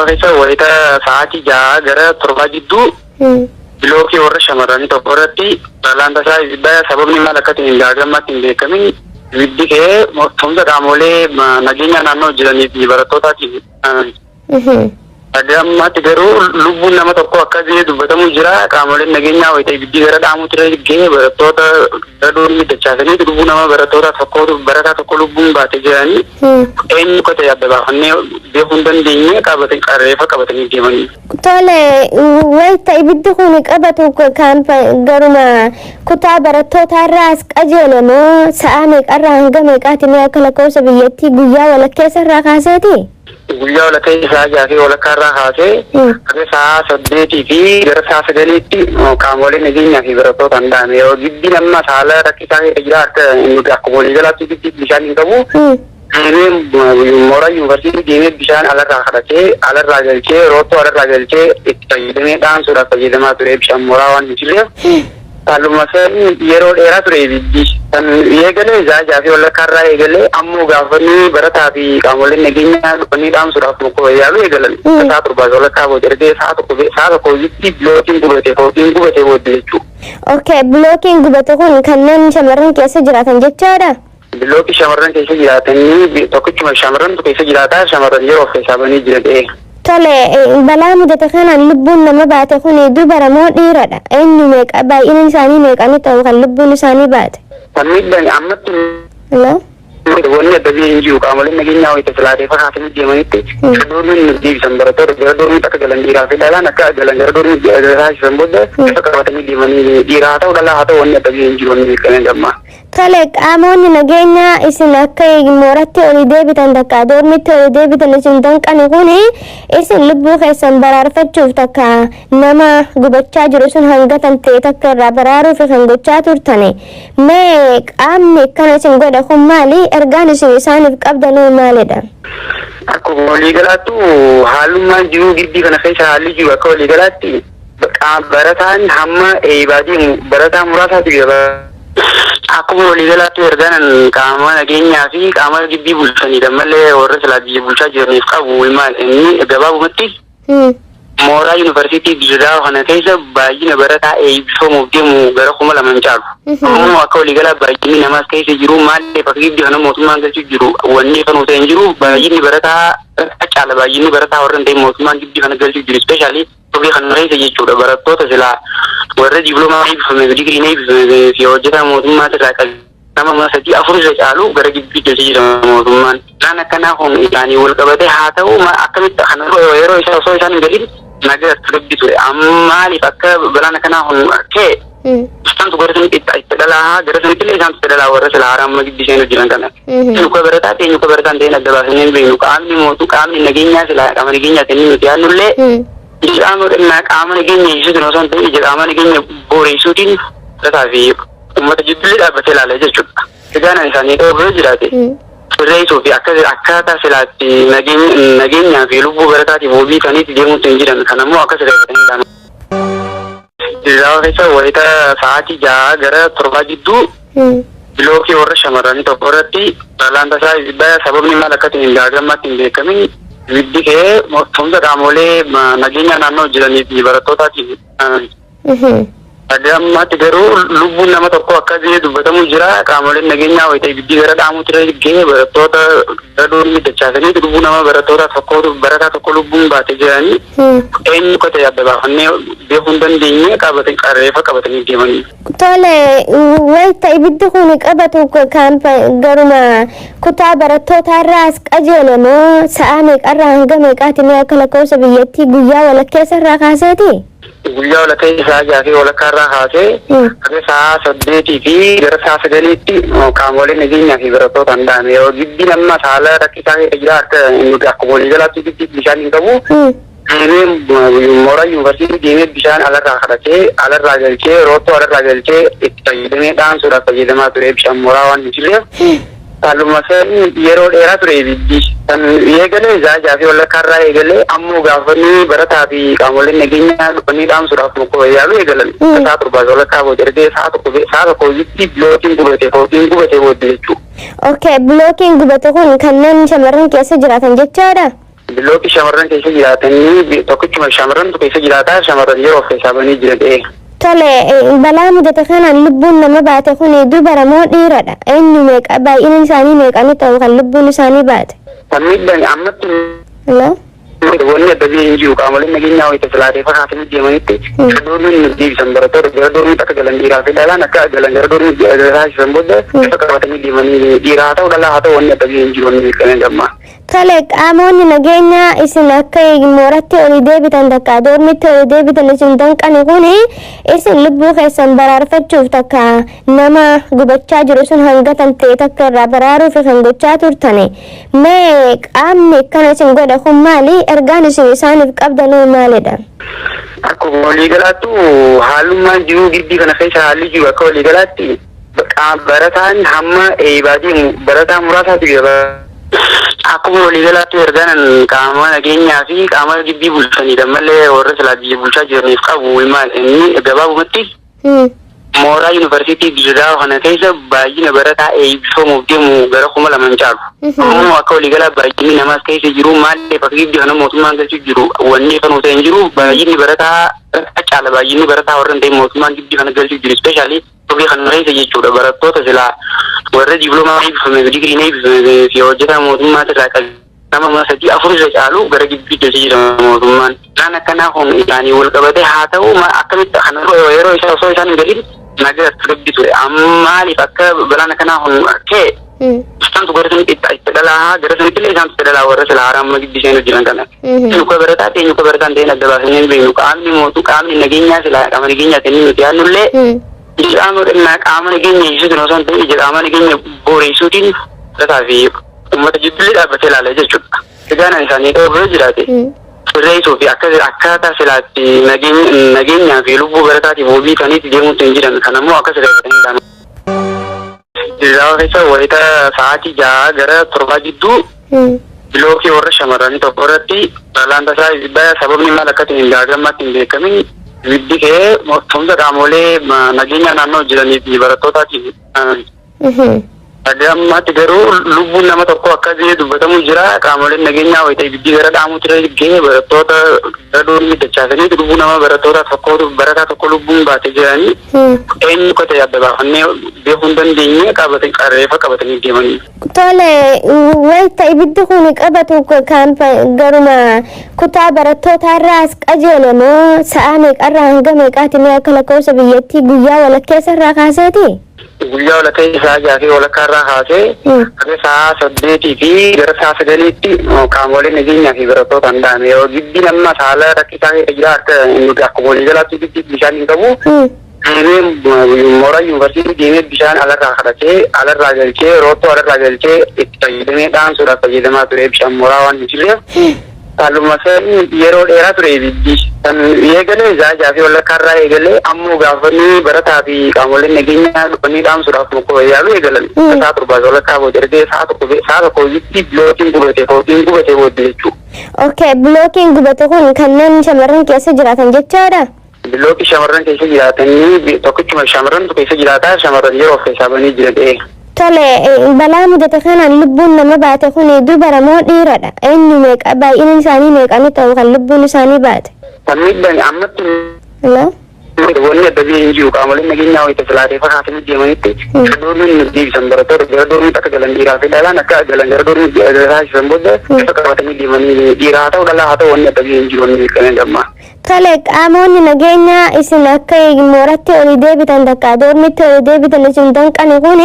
keessa wayita sa'aatii 6 gara 7 jidduu bilookii warra shamarranii tokko irratti balaan tasaa ibiddaa sababni maal akka ta'e gaagamaatti hin beekamin ibiddi ka'ee tumsa qaamolee nageenya naannoo jiranii fi barattootaatiif. Agamaatti garuu lubbuun nama tokko akka ta'e dubbatamu jira. Qaamoleen nageenyaa wayita ibiddi gara dhaamu ture ga'ee barattoota gara doonii dachaasanii lubbuu nama barattoota tokko barataa tokko lubbuun baate jiranii eenyu akka ta'e adda baafannee beekuu hin dandeenye reeffa qabatanii deemanii. Tole wayita ibiddi kun qabatu kan garuma kutaa barattoota irraas qajeele moo sa'a meeqarraa hanga meeqaatti akka lakkoofsa biyyattii guyyaa walakkeessa irraa kaaseeti? Guyyaa walakkeessa 6 fi walakkaa irraa kaasee akka sa'a 8 fi gara sa'a 9tti qaamoleen nageenyaa fi barattoota hin dhaame. Yoo giddi nama saala rakkisaa ta'e jira akka akkuma waliigalaatti giddi bishaan hin qabu. Mooraa yuunivarsiitii deemee bishaan alarraa kadhatee alarraa galchee roottoo alarraa galchee itti fayyadamee dhaamsuudhaaf fayyadamaa ture bishaan mooraa waan hin jirreef. Haaluma yeroo dheeraa ture ibiddi kan eegalee zaajaa fi walakkaarraa eegalee ammoo gaafanii barataa fi qaamoleen nageenyaa dhufanii dhaamsuudhaaf mukkoo yaalu eegalan. Sa'a 7 walakkaa booda ergee sa'a tokko itti bilookiin gubate booda jechuudha. Okay, bilookiin gubate kun kanneen shamarran keessa jiraatan jechaadha? Bilookii shamarran keessa jiraatanii tokkichuma shamarran keessa jiraataa shamarran yeroo of keessaa banii jira ta'e. Tole balaa mudate kanaan lubbuun nama baate kun dubara moo dhiiradha? Eenyu meeqa baay'inni isaanii meeqani ta'u kan lubbuun isaanii baate? Kan miidhaan ammatti wanni adda biyya hin jiru qaamoleen nageenyaa wayita silaatee fakkaatanii deemanitti gara doonii nuti deebisan barattoota gara doonii akka galan dhiiraa fi dhalaan akka galan gara doonii taasisan booda akka qabatanii deemanii dhiiraa haa ta'u dhalaa haa ta'u wanni adda biyya hin jiru wanni beekamee gammaa. Tole qaamonni nageenyaa isin akka mooratti olii deebitan takka doormitti olii deebitan isin danqani kuni isin lubbuu keessan baraarfachuuf takka nama gubachaa jiru sun hangatan ta'e takka irraa baraaruuf kan gochaa turtani. Mee qaamni akkana isin godhe kun maali? Ergaan isin isaaniif qabdanuu maalidha? Akkuma waliigalaattu haalummaan jiru giddi kana keessa haalli jiru akka waliigalaatti barataan hamma eebaatiimu barataa muraasaati akkuma waliigalaatti ergaan qaama nageenyaa fi qaama giddi bulchanidha malee warra silaatii bulchaa jiraniif qabu maal inni gabaabumatti mooraa yuunivarsiitii Dirreedawaa kana keessa baay'ina barataa eebbifamuuf deemu gara 2,000 caalu. Ammoo akka waliigalaa baay'inni namaas keessa jiru maaliif akka giddi kana mootummaan galchuu jiru wanni kan ta'e hin jiru baay'inni barataa caala baay'inni barataa warra hin ta'e mootummaan giddi kana galchuu jiru ispeeshaalii tobii kan reessa jechuudha barattoota silaa warra diiploomaa eebbifame digiriin eebbifame fi hojjetaa mootummaa irraa nama 3-4 caalu gara giddi galchee jira mootummaan. Isaan akkanaa kun isaanii wal qabate haa ta'u akkamitti kan yeroo isaa osoo isaan hin galin nagaa turbitu maaliif akka balaan akkanaa kun ka'e isaan gara sanitti itti dhalaa gara sanitti illee isaan itti dhalaa warra silaa haaraa giddi isheen hojjetan kana. Nuka barataa ta'e nuka barataan ta'e adda baasanii hin beeknu qaamni nageenyaa silaa qaama nageenyaa ta'e nuti yaadnullee qaama nageenya ibsuutiin osoo hin ta'in ija qaama nageenya booreessuutiin barataa fi uummata jibbilee dhaabbatee ilaala jechuudha. Egaan isaanii dhoobee jiraate. Sirreessuu fi akkaataa silaatti nageenyaa fi lubbuu barataatiif wabii saniitti deemuutti hin jiran kan ammoo akka sirreeffatanii ilaala. Dirreedawaa keessa wayita sa'aatii 6 gara 7 jidduu bilookii warra shamarranii tokko irratti balaan tasaa ibiddaa sababni maal akka ta'e gaagamaatti hin beekamin ibiddi ka'ee tumsa qaamolee nageenya naannoo jiranii fi barattootaatiif. Agamaatti garuu lubbuun nama tokko akka ta'e dubbatamu jira. Qaamoleen nageenyaa wayita ibiddi gara dhaamu ture ga'ee barattoota gara doonii dachaasanii lubbuu nama barataa tokko lubbuun baate jiranii eenyu akka ta'e adda baafannee beekuu hin dandeenye reeffa qabatanii deemanii. Tole wayita ibiddi kun qabatu kan garuma kutaa barattoota irraas qajeele moo sa'a meeqarraa hanga meeqaatti akka lakkoofsa biyyattii guyyaa walakkeessa irraa kaaseeti? Guyyaa walakkeessa 6 fi walakkaa irraa kaasee akka sa'a 8 fi gara sa'a 9tti qaamoleen nageenyaa fi barattoota hin dhaame. Yoo giddi nama saala rakkisaa ta'e jira akkuma waliigalaatti giddi bishaan hin qabu. Mooraa yuunivarsiitii deemee bishaan alarraa kadhatee alarraa galchee roottoo alarraa galchee itti fayyadamee dhaamsuudhaaf fayyadamaa ture bishaan mooraa waan hin jirreef. Haaluma yeroo dheeraa ture ibiddi kan eegalee zaajaa fi walakkaarraa eegalee ammoo gaafanii barataa fi qaamoleen nageenyaa dhufanii dhaamsuudhaaf mukkoo yaalu eegalan. Sa'a 7 walakkaa booda ergee sa'a tokko itti bilookiin gubate booda jechuudha. Okay, bilookiin gubate kun kanneen shamarran keessa jiraatan jechaadha? Bilooki shamarran keessa jiraatanii tokkichuma shamarran keessa jiraataa shamarran yeroo of keessaa banii jiran. Tole balaa mudate kanaan lubbuun nama baate kun dubara moo dhiiradha? Eenyu meeqa baay'inni isaanii meeqani ta'u kan lubbuun isaanii baate? Kan miidhaan ammatti wanni adda biyya hin jiru qaamoleen nageenyaa wayita filaatee fakkaatanii deemanitti gara doormiin deebisan barattoota gara doormiitti akka galan dhiiraa fi dhalaan akka galan gara doormiitti taasisan booda akka qabatanii deemanii dhiiraa haa ta'u dhalaa haa ta'u wanni adda biyya hin jiru wanni beekamee gammaa. Tole qaamonni nageenyaa isin akka mooratti olii deebitan takka doormitti olii deebitan isin danqani kun isin lubbuu keessan baraarfachuuf takka nama gubachaa jiru sun hangatan ta'e takka irraa baraaruuf kan gochaa turtani. Mee qaamni akkana isin godha kun maali? Ergaan isin isaaniif qabdanuu maalidha? Akkuma waliigalaattu haalummaan jiruu gidbii kana keessa haalli jiru akka waliigalaatti barataan hamma eeybaatiin barataa muraasaatiif akkuma waliigalaatti ergaan qaama nageenyaa fi qaama gidbii bulchanidha malee warra silaa bulchaa jiraniif qabu inni gabaabumatti mooraa yuunivarsiitii Dirraa kana keessa baay'ina barataa eebbifamuuf deemu gara 2,000 caalu. Ammoo akka waliigalaa baay'inni namaas keessa jiru maaliif akka gidbii kana mootummaan galchuu jiru wanni kan ta'e hin jiru baay'inni barataa caala baay'inni barataa warra hin ta'in mootummaan gidbii kana galchuu jiru ispeeshaalii Oke kan keessa jechuudha barattoota silaa warra diploomaa eebbifame digriin eebbifame fi hojjetaa mootummaa irraa qabu nama sadii afur irra caalu gara gidbii keessa jedhama mootummaan. Isaan akkanaa kun isaanii wal qabatee haa ta'u akkamitti kana yeroo isaa osoo isaan hin galin nagaa turabbi ture maaliif akka balaan akkanaa kun ka'e istaantu gara sanitti itti dhalaa gara sanitti illee isaantu itti dhalaa warra silaa haaraamma gidbii seenuu jiran kana. Nyuka barataa ta'e nyuka barataan ta'e adda baasanii hin beeknu qaamni nageenyaa silaa qaama nageenyaa ta'e nuti yaadnullee qaama nageenya ibsuutiin osoo hin ta'in qaama nageenya booreessuutiin barataa fi uummata jibbillee dhaabbatee ilaala jechuudha. Egaan isaanii ta'uu jiraate sirreessuu fi akkaataa silaatti nageenyaa fi lubbuu barataatiif wabii kaniitti deemuutti hin jiran kanammoo akka sirreeffatanii ilaalu. Dirraa keessa wayita sa'aatii 6 gara 7 gidduu bilookii warra shamarranii tokko irratti balaan tasaa sababni maal akka ta'e hin gaagamaatti hin beekamin Widdi kee tumsa qaamolee nageenya naannoo jiranii fi barattootaatiif. Agammaatti garuu lubbuun nama tokko akka dubbatamu jira qaamoleen nageenyaa wayita ibiddi gara dhaamu ture gahee barattoota gara doonii dachaasanii lubbuu nama barattoota tokko barataa tokko lubbuun baate jiranii eenyu akka ta'e adda baafannee beekuu hin dandeenye reefa qabatanii deemanii. Tole wayita ibiddi kun qabatu garuma kutaa barattootaa irraa as qajeele moo sa'a meeqarraa hanga meeqaati mee akka lakkoofsa biyyattii guyyaa walakkeessa irraa kaaseeti? Guyyaa walakkaa isaa jaafee walakkaa irraa kaasee akka sa'a 8 fi gara sa'a 9tti qaamolee nageenyaa fi barattoota hin dhaame yoo giddi nama saala rakkisaa keessa jira akka waliigalaatti giddi bishaan hin qabu deemee mooraa yuunivarsiitii deemee bishaan alarraa kadhatee alarraa galchee roottoo alarraa galchee itti fayyadamee dhaamsuudhaaf fayyadamaa ture bishaan mooraa waan hin jirreef haaluma yeroo dheeraa ture ibiddi kan eegalee jaafee walakkaarraa eegalee ammoo gaafanii barataa fi qaamoleen nageenyaa dhufanii dhaamsuudhaaf mukkoo yaalu eegalan sa'a 7 walakkaa booda ergee sa'a tokko ibiddi bilookiin gubate booda jechuudha. Okay, bilookiin gubate kun kanneen shamarran keessa jiraatan jechaadha? Bilookii shamarran keessa jiraatanii tokkichuma shamarran keessa jiraataa shamarran yeroo of keessaa banii jiran. Tole balaa mudate kanaan lubbuun nama baate kun dubara moo dhiiradha? Eenyu meeqa baay'inni isaanii meeqani ta'u kan lubbuun isaanii baate? Kan miidhaan ammatti wanni adda biyya hin jiru qaamoleen nageenyaa wayita filaatee fakkaatanii deemanitti gara doormiin deebisan barattoota gara doormiitti akka galan dhiiraa fi dhalaan akka galan gara doormiitti taasisan booda akka qabatanii deemanii dhiiraa haa ta'u dhalaa haa ta'u wanni adda biyya hin jiru wanni beekamee gammaa. Tole qaamonni nageenyaa isin akka mooratti olii deebitan takka doormitti olii deebitan isin danqani kun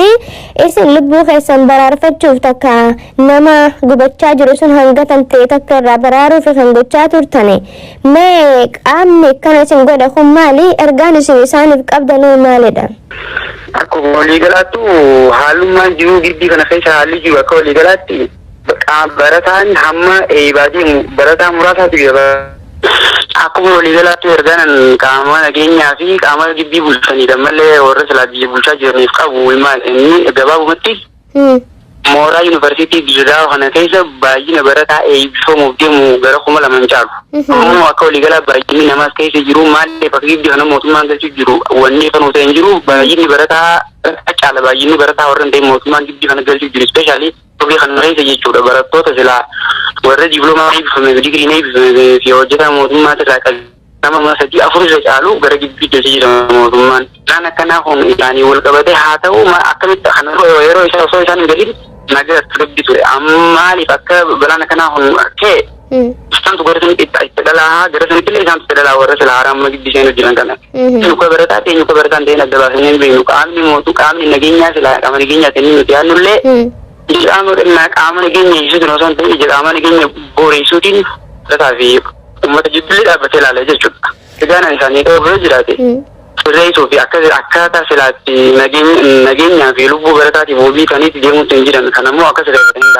isin lubbuu keessan baraarfachuuf takka nama gubachaa jiru sun hangatan ta'e takka irraa baraaruuf kan gochaa turtani. Mee qaamni akkana isin godha kun maali? Ergaan isin isaaniif qabdanuu maalidha? Akkuma waliigalaattu haalummaan jiruu gidbii kana keessa haalli jiru akka waliigalaatti barataan hamma eeybaatiin barataa muraasaatiif akkuma waliigalaatti ergaan qaama nageenyaa fi qaama gidbii bulchanidha malee warra silaa bulchaa jiraniif qabu inni gabaabumatti mooraa yuunivarsiitii Dirraa kana keessa baay'ina barataa eebbifamuuf deemu gara 2,000 caalu. Ammoo akka waliigalaa baay'inni namaas keessa jiru maaliif akka gidbii kana mootummaan galchuu jiru wanni kan ta'e hin jiru baay'inni barataa caala baay'inni barataa warra hin ta'in mootummaan gidbii kana galchuu jiru ispeeshaalii Oke kan keessa jechuudha barattoota silaa warra diploomaa eebbifame digirii eebbifame fi hojjetaa mootummaa irraa qabu nama masatii afur irra caalu gara gibbiitti jira mootummaan. Isaan akkanaa kun isaanii wal qabatee haa ta'u akkamitti kan yeroo isaa osoo isaan hin galin nagaa dubbi ture. Maaliif akka balaan akkanaa kun ka'e isantu gara sanitti itti dhalaa gara sanitti illee isaantu itti dhalaa warra sila haaraan gibbii seenuu jiran kana. Eenyuka barataa eenyuka barataan ta'een adda baasanii hin beeknu qaamni nageenyaa sila qaama nageenyaa ta'anii nuti yaannullee qaama nageenya ibsuutiin osoo hin ta'in qaama nageenya booreessuutiin barataa fi ummata jibbillee dhaabbatee ilaala jechuudha. Egaan isaanii qabu jiraate. Sirreessuu fi akkaataa silaatti nageenyaa fi lubbuu barataatiif wabii kaniitti deemuutti hin jiran. Kanammoo akka sirreeffatanii